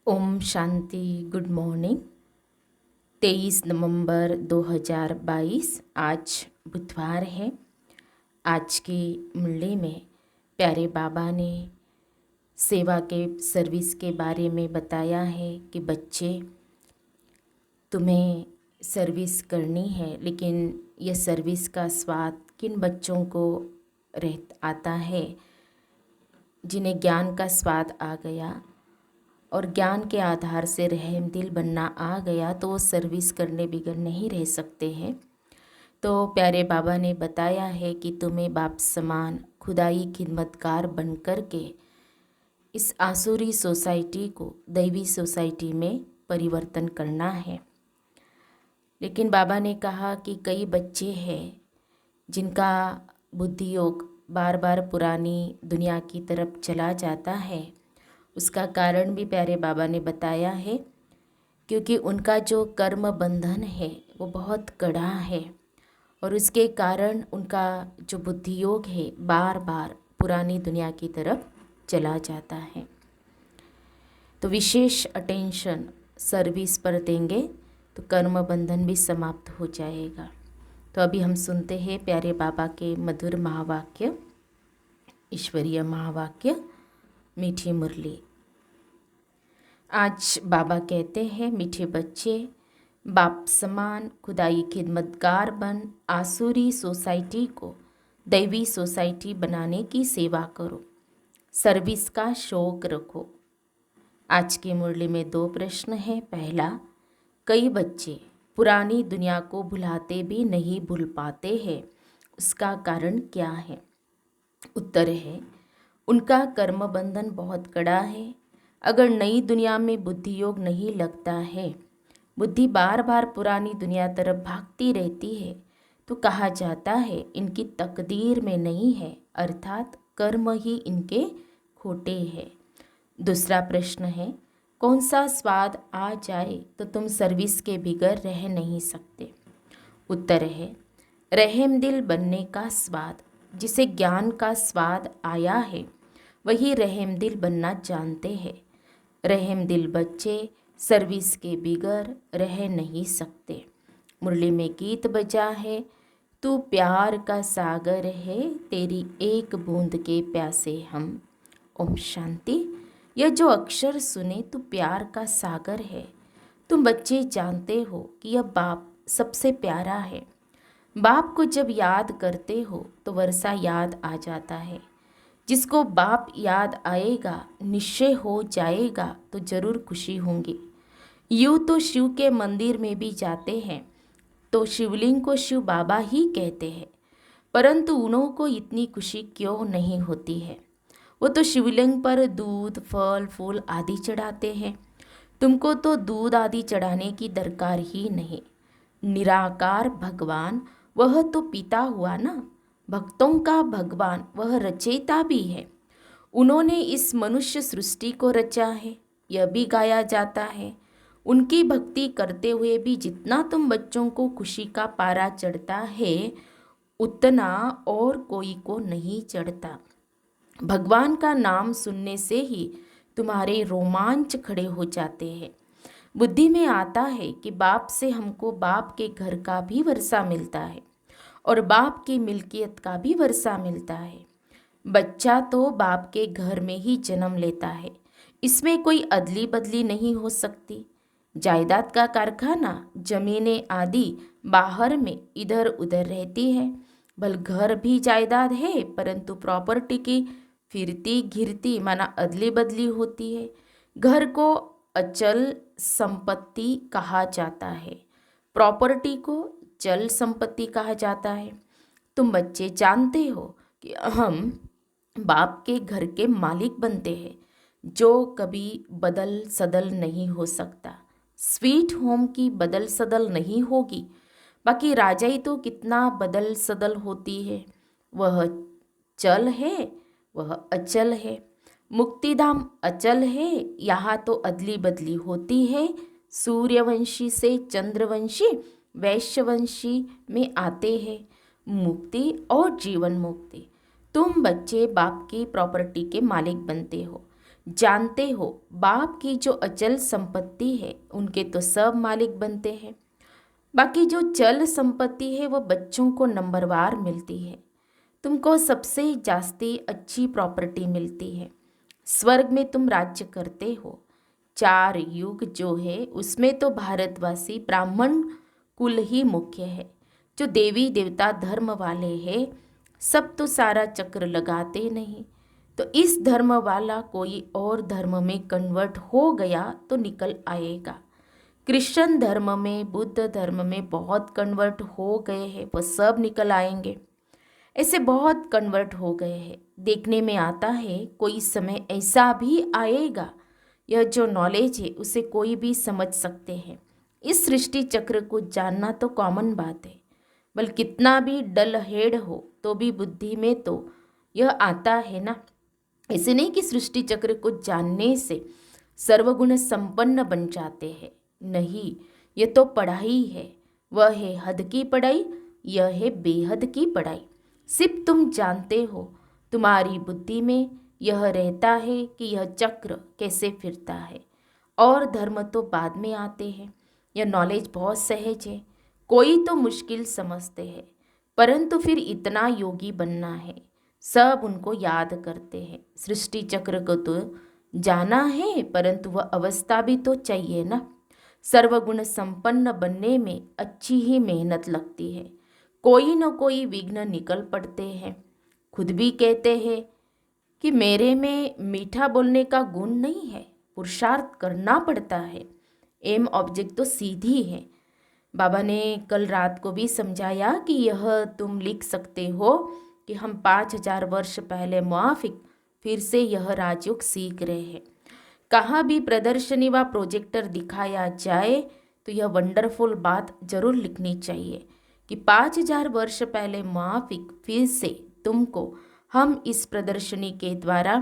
Om Shanti. Good morning. 23 नवंबर 2022 आज बुधवार है। आज की मुरली में प्यारे बाबा ने सेवा के सर्विस के बारे में बताया है कि बच्चे, तुम्हें सर्विस करनी है, लेकिन यह सर्विस का स्वाद किन बच्चों को आता है जिन्हें ज्ञान का स्वाद आ गया और ज्ञान के आधार से रहम दिल बनना आ गया, तो वो सर्विस करने बिगड़ नहीं रह सकते हैं। तो प्यारे बाबा ने बताया है कि तुम्हें बाप समान खुदाई खिदमतगार बन कर के इस आसुरी सोसाइटी को दैवी सोसाइटी में परिवर्तन करना है। लेकिन बाबा ने कहा कि कई बच्चे हैं जिनका बुद्धि योग बार बार पुरानी दुनिया की तरफ चला जाता है। उसका कारण भी प्यारे बाबा ने बताया है, क्योंकि उनका जो कर्म बंधन है वो बहुत कड़ा है और उसके कारण उनका जो बुद्धि योग है बार बार पुरानी दुनिया की तरफ चला जाता है। तो विशेष अटेंशन सर्विस पर देंगे तो कर्म बंधन भी समाप्त हो जाएगा। तो अभी हम सुनते हैं प्यारे बाबा के मधुर महावाक्य, ईश्वरीय महावाक्य, मीठी मुरली। आज बाबा कहते हैं, मीठे बच्चे, बाप समान खुदाई खिदमतगार बन आसुरी सोसाइटी को दैवी सोसाइटी बनाने की सेवा करो, सर्विस का शौक रखो। आज की मुरली में 2 प्रश्न हैं। पहला, कई बच्चे पुरानी दुनिया को भुलाते भी नहीं भूल पाते हैं, उसका कारण क्या है? उत्तर है, उनका कर्म बंधन बहुत कड़ा है। अगर नई दुनिया में बुद्धि योग नहीं लगता है, बुद्धि बार बार पुरानी दुनिया तरफ भागती रहती है, तो कहा जाता है इनकी तकदीर में नहीं है, अर्थात कर्म ही इनके खोटे हैं। दूसरा प्रश्न है, कौन सा स्वाद आ जाए तो तुम सर्विस के बिगड़ रह नहीं सकते? उत्तर है, रहम दिल बनने का स्वाद। जिसे ज्ञान का स्वाद आया है वही रहम दिल बनना जानते हैं। रहम दिल बच्चे सर्विस के बिगड़ रह नहीं सकते। मुरली में गीत बजा है, तू प्यार का सागर है, तेरी एक बूंद के प्यासे हम। ओम शांति। यह जो अक्षर सुने, तू प्यार का सागर है। तुम बच्चे जानते हो कि यह बाप सबसे प्यारा है। बाप को जब याद करते हो तो वर्षा याद आ जाता है। जिसको बाप याद आएगा, निश्चय हो जाएगा तो जरूर खुशी होंगी। यूँ तो शिव के मंदिर में भी जाते हैं तो शिवलिंग को शिव बाबा ही कहते हैं, परंतु उन्हों को इतनी खुशी क्यों नहीं होती है? वो तो शिवलिंग पर दूध, फल, फूल आदि चढ़ाते हैं। तुमको तो दूध आदि चढ़ाने की दरकार ही नहीं। निराकार भगवान वह तो पिता हुआ ना, भक्तों का भगवान वह रचयिता भी है। उन्होंने इस मनुष्य सृष्टि को रचा है, यह भी गाया जाता है। उनकी भक्ति करते हुए भी जितना तुम बच्चों को खुशी का पारा चढ़ता है, उतना और कोई को नहीं चढ़ता। भगवान का नाम सुनने से ही तुम्हारे रोमांच खड़े हो जाते हैं। बुद्धि में आता है कि बाप से हमको बाप के घर का भी वर्षा मिलता है और बाप की मिल्कियत का भी वर्षा मिलता है। बच्चा तो बाप के घर में ही जन्म लेता है, इसमें कोई अदली बदली नहीं हो सकती। जायदाद का कारखाना, जमीनें आदि बाहर में इधर उधर रहती है। भल घर भी जायदाद है, परंतु प्रॉपर्टी की फिरती घिरती माना अदली बदली होती है। घर को अचल संपत्ति कहा जाता है, प्रॉपर्टी को चल संपत्ति कहा जाता है। तुम बच्चे जानते हो कि हम बाप के घर के मालिक बनते हैं, जो कभी बदल सदल नहीं हो सकता। स्वीट होम की बदल सदल नहीं होगी, बाकी राजाई तो कितना बदल सदल होती है। वह चल है, वह अचल है। मुक्तिधाम अचल है, यहाँ तो अदली बदली होती है। सूर्यवंशी से चंद्रवंशी, वैश्यवंशी में आते हैं मुक्ति और जीवन मुक्ति। तुम बच्चे बाप की प्रॉपर्टी के मालिक बनते हो। जानते हो, बाप की जो अचल संपत्ति है उनके तो सब मालिक बनते हैं। बाकी जो चल संपत्ति है वो बच्चों को नंबरवार मिलती है। तुमको सबसे जास्ती अच्छी प्रॉपर्टी मिलती है। स्वर्ग में तुम राज्य करते हो। 4 युग जो है उसमें तो भारतवासी ब्राह्मण कुल ही मुख्य है। जो देवी देवता धर्म वाले हैं सब तो सारा चक्र लगाते नहीं। तो इस धर्म वाला कोई और धर्म में कन्वर्ट हो गया तो निकल आएगा। क्रिश्चियन धर्म में, बुद्ध धर्म में बहुत कन्वर्ट हो गए हैं, वो सब निकल आएंगे। ऐसे बहुत कन्वर्ट हो गए हैं। देखने में आता है कोई समय ऐसा भी आएगा, यह जो नॉलेज है उसे कोई भी समझ सकते हैं। इस सृष्टि चक्र को जानना तो कॉमन बात है, बल्कि कितना भी डल हेड हो तो भी बुद्धि में तो यह आता है ना। ऐसे नहीं कि सृष्टि चक्र को जानने से सर्वगुण संपन्न बन जाते हैं। नहीं, ये तो पढ़ाई है। वह है हद की पढ़ाई, यह है बेहद की पढ़ाई। सिर्फ तुम जानते हो, तुम्हारी बुद्धि में यह रहता है कि यह चक्र कैसे फिरता है, और धर्म तो बाद में आते हैं। यह नॉलेज बहुत सहज है। कोई तो मुश्किल समझते हैं, परंतु फिर इतना योगी बनना है। सब उनको याद करते हैं। सृष्टि चक्र को तो जाना है, परंतु वह अवस्था भी तो चाहिए ना। सर्वगुण संपन्न बनने में अच्छी ही मेहनत लगती है। कोई न कोई विघ्न निकल पड़ते हैं। खुद भी कहते हैं कि मेरे में मीठा बोलने का गुण नहीं है, पुरुषार्थ करना पड़ता है। एम ऑब्जेक्ट तो सीधी है। बाबा ने कल रात को भी समझाया कि यह तुम लिख सकते हो कि हम 5000 वर्ष पहले मुआफिक फिर से यह राजयोग सीख रहे हैं। कहाँ भी प्रदर्शनी व प्रोजेक्टर दिखाया जाए तो यह वंडरफुल बात जरूर लिखनी चाहिए कि 5000 वर्ष पहले मुआफिक फिर से तुमको हम इस प्रदर्शनी के द्वारा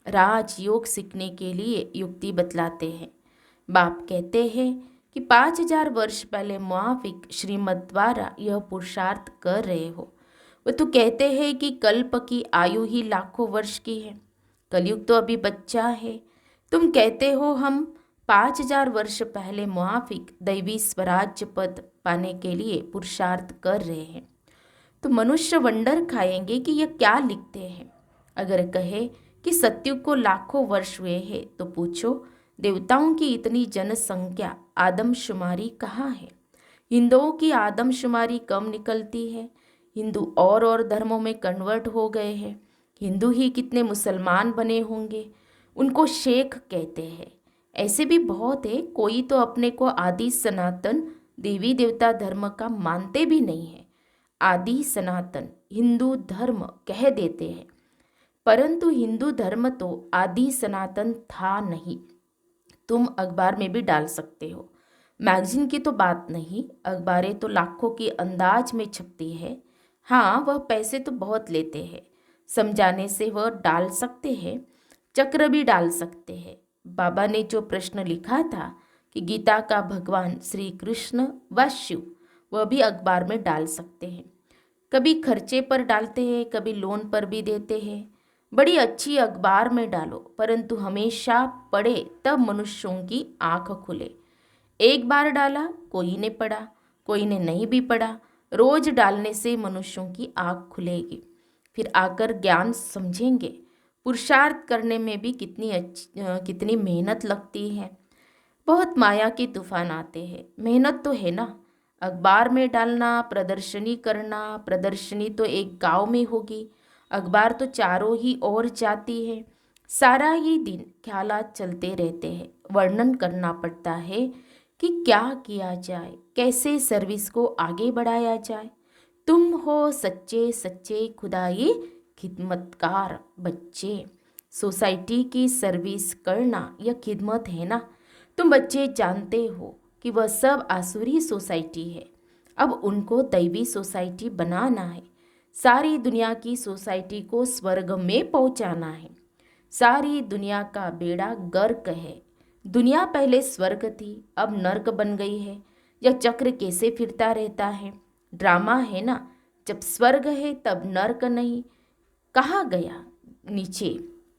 राजयोग सीखने के लिए युक्ति बतलाते हैं। बाप कहते हैं कि 5000 वर्ष पहले मुआफिक श्रीमत द्वारा यह पुरुषार्थ कर रहे हो। वो तो कहते हैं कि कल्प की आयु ही लाखों वर्ष की है। कलयुग तो अभी बच्चा है। तुम कहते हो हम 5000 वर्ष पहले मुआफिक दैवी स्वराज्य पद पाने के लिए पुरुषार्थ कर रहे हैं। तो मनुष्य वंडर खाएंगे कि यह क्या लिखते हैं। अगर कहे कि सत्युग को लाखों वर्ष हुए हैं तो पूछो देवताओं की इतनी जनसंख्या आदमशुमारी कहाँ है। हिंदुओं की आदमशुमारी कम निकलती है। हिंदू और धर्मों में कन्वर्ट हो गए हैं। हिंदू ही कितने मुसलमान बने होंगे। उनको शेख कहते हैं। ऐसे भी बहुत है। कोई तो अपने को आदि सनातन देवी देवता धर्म का मानते भी नहीं है। आदि सनातन हिंदू धर्म कह देते हैं, परंतु हिंदू धर्म तो आदि सनातन था नहीं। तुम अखबार में भी डाल सकते हो। मैगजीन की तो बात नहीं, अखबारें तो लाखों की अंदाज में छपती है। हाँ, वह पैसे तो बहुत लेते हैं। समझाने से वह डाल सकते हैं, चक्र भी डाल सकते हैं। बाबा ने जो प्रश्न लिखा था कि गीता का भगवान श्री कृष्ण व शिव, वह भी अखबार में डाल सकते हैं। कभी खर्चे पर डालते हैं, कभी लोन पर भी देते हैं। बड़ी अच्छी अखबार में डालो, परंतु हमेशा पढ़े तब मनुष्यों की आंख खुले। एक बार डाला, कोई ने पढ़ा, कोई ने नहीं भी पढ़ा। रोज डालने से मनुष्यों की आंख खुलेगी, फिर आकर ज्ञान समझेंगे। पुरुषार्थ करने में भी कितनी मेहनत लगती है। बहुत माया के तूफान आते हैं। मेहनत तो है ना। अखबार में डालना, प्रदर्शनी करना। प्रदर्शनी तो एक गांव में होगी, अखबार तो चारों ही ओर जाती है। सारा ही दिन ख्यालात चलते रहते हैं। वर्णन करना पड़ता है कि क्या किया जाए, कैसे सर्विस को आगे बढ़ाया जाए। तुम हो सच्चे सच्चे खुदाई खिदमतकार बच्चे। सोसाइटी की सर्विस करना यह खिदमत है ना। तुम बच्चे जानते हो कि वह सब आसुरी सोसाइटी है। अब उनको दैवी सोसाइटी बनाना है। सारी दुनिया की सोसाइटी को स्वर्ग में पहुंचाना है। सारी दुनिया का बेड़ा गर्क है। दुनिया पहले स्वर्ग थी, अब नर्क बन गई है। यह चक्र कैसे फिरता रहता है। ड्रामा है ना। जब स्वर्ग है तब नर्क नहीं। कहाँ गया नीचे।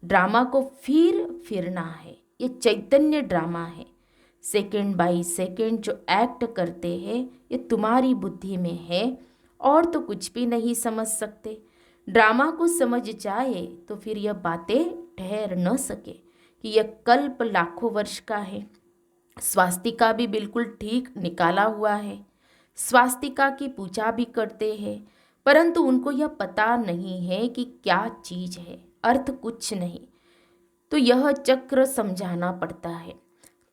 ड्रामा को फिर फिरना है। ये चैतन्य ड्रामा है। सेकंड बाय सेकंड जो एक्ट करते हैं ये तुम्हारी बुद्धि में है और तो कुछ भी नहीं समझ सकते। ड्रामा को समझ जाए तो फिर यह बातें ठहर न सके कि यह कल्प लाखों वर्ष का है। स्वास्तिका भी बिल्कुल ठीक निकाला हुआ है। स्वास्तिका की पूजा भी करते हैं, परंतु उनको यह पता नहीं है कि क्या चीज है, अर्थ कुछ नहीं। तो यह चक्र समझाना पड़ता है।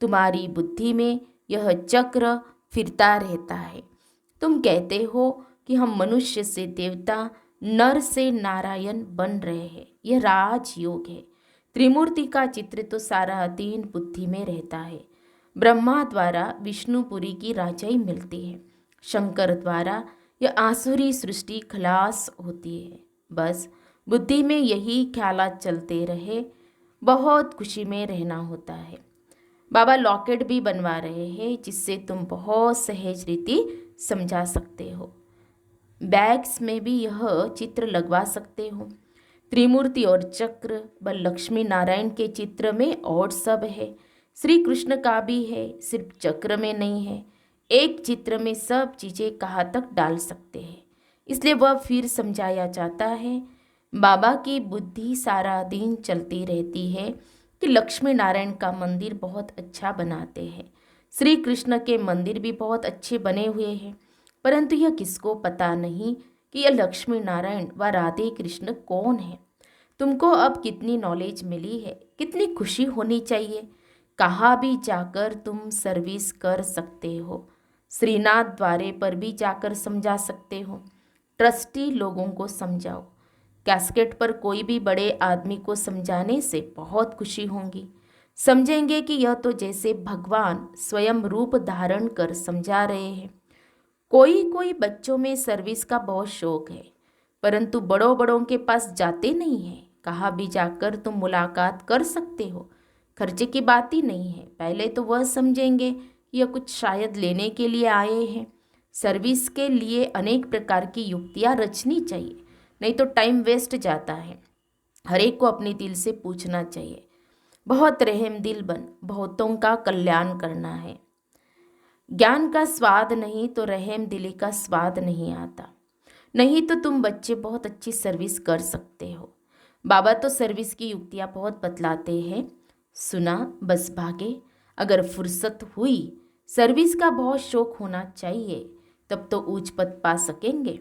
तुम्हारी बुद्धि में यह चक्र फिरता रहता है। तुम कहते हो कि हम मनुष्य से देवता, नर से नारायण बन रहे हैं। यह राजयोग है। त्रिमूर्ति का चित्र तो सारा दिन बुद्धि में रहता है। ब्रह्मा द्वारा विष्णुपुरी की राजाई मिलती है। शंकर द्वारा यह आसुरी सृष्टि खलास होती है। बस बुद्धि में यही ख्यालात चलते रहे, बहुत खुशी में रहना होता है। बाबा लॉकेट भी बनवा रहे हैं जिससे तुम बहुत सहज रीति समझा सकते हो। बैग्स में भी यह चित्र लगवा सकते हो। त्रिमूर्ति और चक्र व लक्ष्मी नारायण के चित्र में और सब है। श्री कृष्ण का भी है, सिर्फ चक्र में नहीं है। एक चित्र में सब चीज़ें कहाँ तक डाल सकते हैं, इसलिए वह फिर समझाया जाता है। बाबा की बुद्धि सारा दिन चलती रहती है कि लक्ष्मी नारायण का मंदिर बहुत अच्छा बनाते हैं, श्री कृष्ण के मंदिर भी बहुत अच्छे बने हुए हैं, परंतु यह किसको पता नहीं कि यह लक्ष्मी नारायण व राधे कृष्ण कौन है। तुमको अब कितनी नॉलेज मिली है, कितनी खुशी होनी चाहिए। कहाँ भी जाकर तुम सर्विस कर सकते हो। श्रीनाथ द्वारे पर भी जाकर समझा सकते हो। ट्रस्टी लोगों को समझाओ। कैस्केट पर कोई भी बड़े आदमी को समझाने से बहुत खुशी होंगी। समझेंगे कि यह तो जैसे भगवान स्वयं रूप धारण कर समझा रहे हैं। कोई कोई बच्चों में सर्विस का बहुत शौक है, परंतु बड़ों बड़ों के पास जाते नहीं हैं। कहाँ भी जाकर तुम मुलाकात कर सकते हो। खर्चे की बात ही नहीं है। पहले तो वह समझेंगे कि यह कुछ शायद लेने के लिए आए हैं। सर्विस के लिए अनेक प्रकार की युक्तियाँ रचनी चाहिए, नहीं तो टाइम वेस्ट जाता है। हर एक को अपने दिल से पूछना चाहिए। बहुत रहम दिल बन, बहुतों का कल्याण करना है। ज्ञान का स्वाद नहीं तो रहम दिली का स्वाद नहीं आता। नहीं तो तुम बच्चे बहुत अच्छी सर्विस कर सकते हो। बाबा तो सर्विस की युक्तियाँ बहुत बतलाते हैं। सुना बस भागे। अगर फुर्सत हुई, सर्विस का बहुत शौक होना चाहिए, तब तो ऊंच पद पा सकेंगे।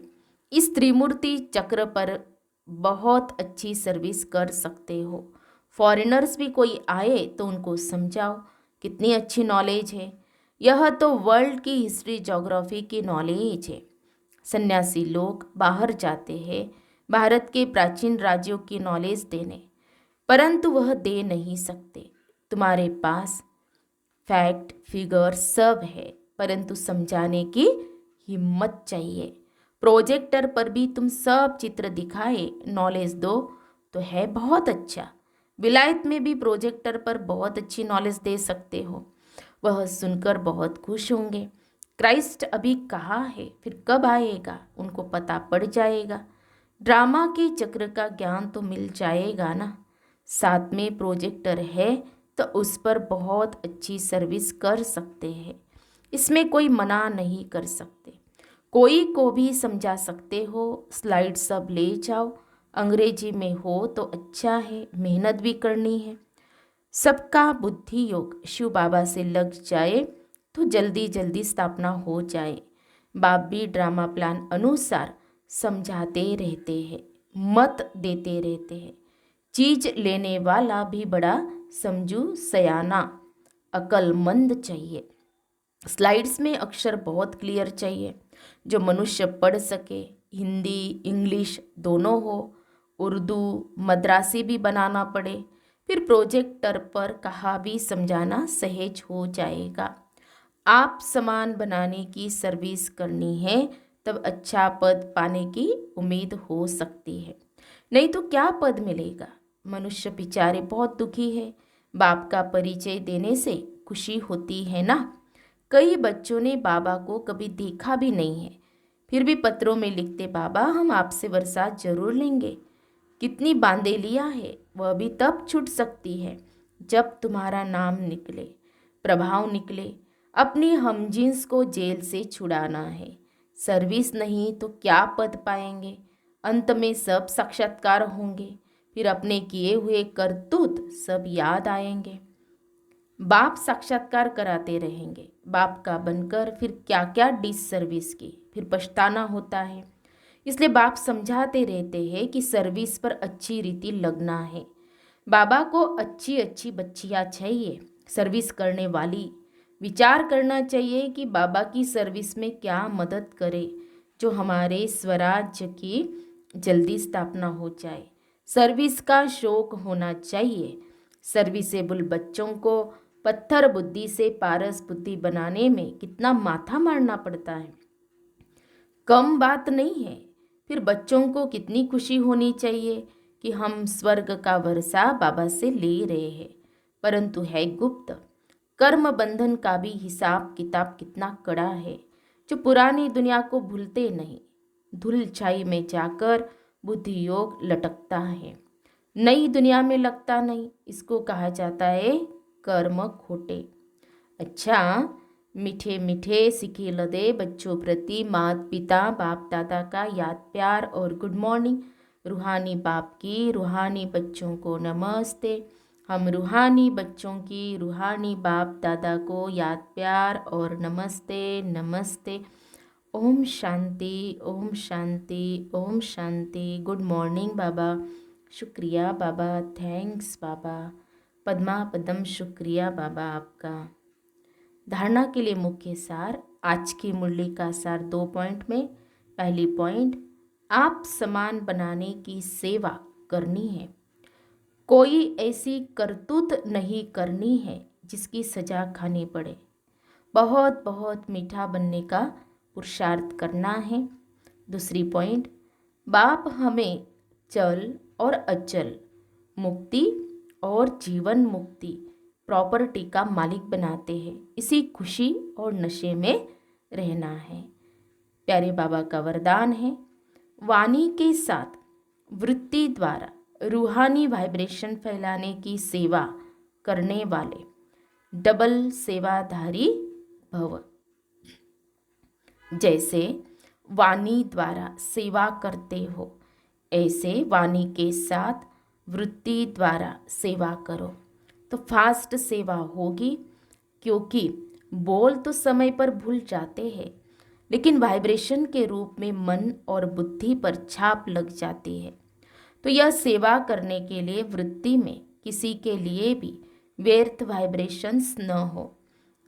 इस त्रिमूर्ति चक्र पर बहुत अच्छी सर्विस कर सकते हो। फॉरेनर्स भी कोई आए तो उनको समझाओ, कितनी अच्छी नॉलेज है। यह तो वर्ल्ड की हिस्ट्री ज्योग्राफी की नॉलेज है। सन्यासी लोग बाहर जाते हैं भारत के प्राचीन राज्यों की नॉलेज देने, परंतु वह दे नहीं सकते। तुम्हारे पास फैक्ट फिगर सब है, परंतु समझाने की हिम्मत चाहिए। प्रोजेक्टर पर भी तुम सब चित्र दिखाए, नॉलेज दो तो है बहुत अच्छा। विलायत में भी प्रोजेक्टर पर बहुत अच्छी नॉलेज दे सकते हो। वह सुनकर बहुत खुश होंगे। क्राइस्ट अभी कहाँ है, फिर कब आएगा, उनको पता पड़ जाएगा। ड्रामा के चक्र का ज्ञान तो मिल जाएगा ना। साथ में प्रोजेक्टर है तो उस पर बहुत अच्छी सर्विस कर सकते हैं। इसमें कोई मना नहीं कर सकते। कोई को भी समझा सकते हो। स्लाइड सब ले जाओ। अंग्रेजी में हो तो अच्छा है, मेहनत भी करनी है। सबका बुद्धि योग शिव बाबा से लग जाए तो जल्दी जल्दी स्थापना हो जाए। बाप भी ड्रामा प्लान अनुसार समझाते रहते हैं, मत देते रहते हैं। चीज लेने वाला भी बड़ा समझू सयाना अक्लमंद चाहिए। स्लाइड्स में अक्षर बहुत क्लियर चाहिए, जो मनुष्य पढ़ सके। हिंदी इंग्लिश दोनों हो, उर्दू मद्रासी भी बनाना पड़े, फिर प्रोजेक्टर पर कहा भी समझाना सहज हो जाएगा। आप सामान बनाने की सर्विस करनी है, तब अच्छा पद पाने की उम्मीद हो सकती है, नहीं तो क्या पद मिलेगा। मनुष्य बेचारे बहुत दुखी है। बाप का परिचय देने से खुशी होती है ना। कई बच्चों ने बाबा को कभी देखा भी नहीं है, फिर भी पत्रों में लिखते, बाबा हम आपसे बरसात जरूर लेंगे। कितनी बांदेलियाँ है, वह भी तब छूट सकती है जब तुम्हारा नाम निकले, प्रभाव निकले। अपनी हमजिन्स को जेल से छुड़ाना है। सर्विस नहीं तो क्या पद पाएंगे। अंत में सब साक्षात्कार होंगे, फिर अपने किए हुए करतूत सब याद आएंगे। बाप साक्षात्कार कराते रहेंगे, बाप का बनकर फिर क्या क्या डिस सर्विस की, फिर पछताना होता है। इसलिए बाप समझाते रहते हैं कि सर्विस पर अच्छी रीति लगना है। बाबा को अच्छी अच्छी बच्चियाँ चाहिए, सर्विस करने वाली। विचार करना चाहिए कि बाबा की सर्विस में क्या मदद करे जो हमारे स्वराज्य की जल्दी स्थापना हो जाए। सर्विस का शौक होना चाहिए। सर्विसेबल बच्चों को पत्थर बुद्धि से पारस बुद्धि बनाने में कितना माथा मारना पड़ता है, कम बात नहीं है। फिर बच्चों को कितनी खुशी होनी चाहिए कि हम स्वर्ग का वर्षा बाबा से ले रहे हैं, परंतु है गुप्त। कर्म बंधन का भी हिसाब किताब कितना कड़ा है, जो पुरानी दुनिया को भूलते नहीं। धूल छाई में जाकर बुद्धि योग लटकता है, नई दुनिया में लगता नहीं। इसको कहा जाता है कर्म खोटे। अच्छा, मीठे मीठे सिखे लदे बच्चों प्रति माता पिता बाप दादा का याद प्यार और गुड मॉर्निंग। रूहानी बाप की रूहानी बच्चों को नमस्ते। हम रूहानी बच्चों की रूहानी बाप दादा को याद प्यार और नमस्ते नमस्ते। ओम शांति ओम शांति ओम शांति। गुड मॉर्निंग बाबा। शुक्रिया बाबा, थैंक्स बाबा। पद्मा पदम शुक्रिया बाबा आपका। धारणा के लिए मुख्य सार, आज की मुरली का सार 2 पॉइंट में। पहली पॉइंट, आप समान बनाने की सेवा करनी है। कोई ऐसी करतूत नहीं करनी है जिसकी सजा खानी पड़े। बहुत बहुत मीठा बनने का पुरुषार्थ करना है। दूसरी पॉइंट, बाप हमें चल और अचल, मुक्ति और जीवन मुक्ति, प्रॉपर्टी का मालिक बनाते हैं। इसी खुशी और नशे में रहना है। प्यारे बाबा का वरदान है, वाणी के साथ वृत्ति द्वारा रूहानी वाइब्रेशन फैलाने की सेवा करने वाले डबल सेवाधारी भव। जैसे वाणी द्वारा सेवा करते हो, ऐसे वाणी के साथ वृत्ति द्वारा सेवा करो तो फास्ट सेवा होगी। क्योंकि बोल तो समय पर भूल जाते हैं, लेकिन वाइब्रेशन के रूप में मन और बुद्धि पर छाप लग जाती है। तो यह सेवा करने के लिए वृत्ति में किसी के लिए भी व्यर्थ वाइब्रेशंस न हो।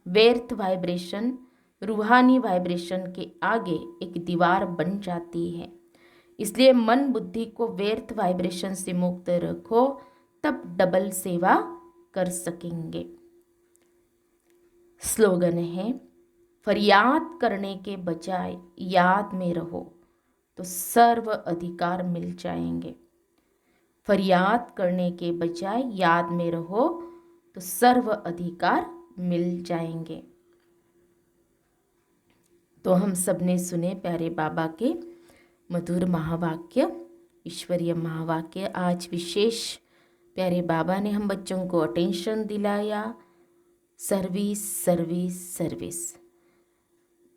व्यर्थ वाइब्रेशन रूहानी वाइब्रेशन के आगे एक दीवार बन जाती है। इसलिए मन बुद्धि को व्यर्थ वाइब्रेशन से मुक्त रखो, तब डबल सेवा कर सकेंगे। स्लोगन है, फरियाद करने के बजाय याद में रहो तो सर्व अधिकार मिल जाएंगे। फरियाद करने के बजाय याद में रहो तो सर्व अधिकार मिल जाएंगे। तो हम सब ने सुने प्यारे बाबा के मधुर महावाक्य, ईश्वरीय महावाक्य। आज विशेष प्यारे बाबा ने हम बच्चों को अटेंशन दिलाया। सर्विस सर्विस सर्विस,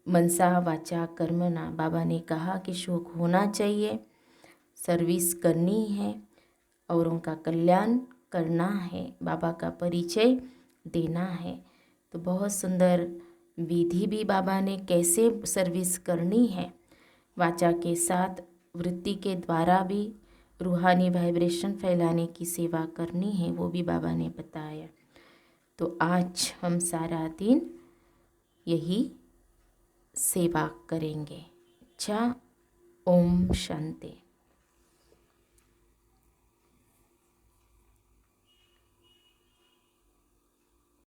मनसा वाचा कर्मणा। बाबा ने कहा कि शौक होना चाहिए, सर्विस करनी है, औरों का कल्याण करना है, बाबा का परिचय देना है। तो बहुत सुंदर विधि भी बाबा ने कैसे सर्विस करनी है, वाचा के साथ वृत्ति के द्वारा भी रूहानी वाइब्रेशन फैलाने की सेवा करनी है, वो भी बाबा ने बताया। तो आज हम सारा दिन यही सेवा करेंगे। अच्छा, ओम शांति।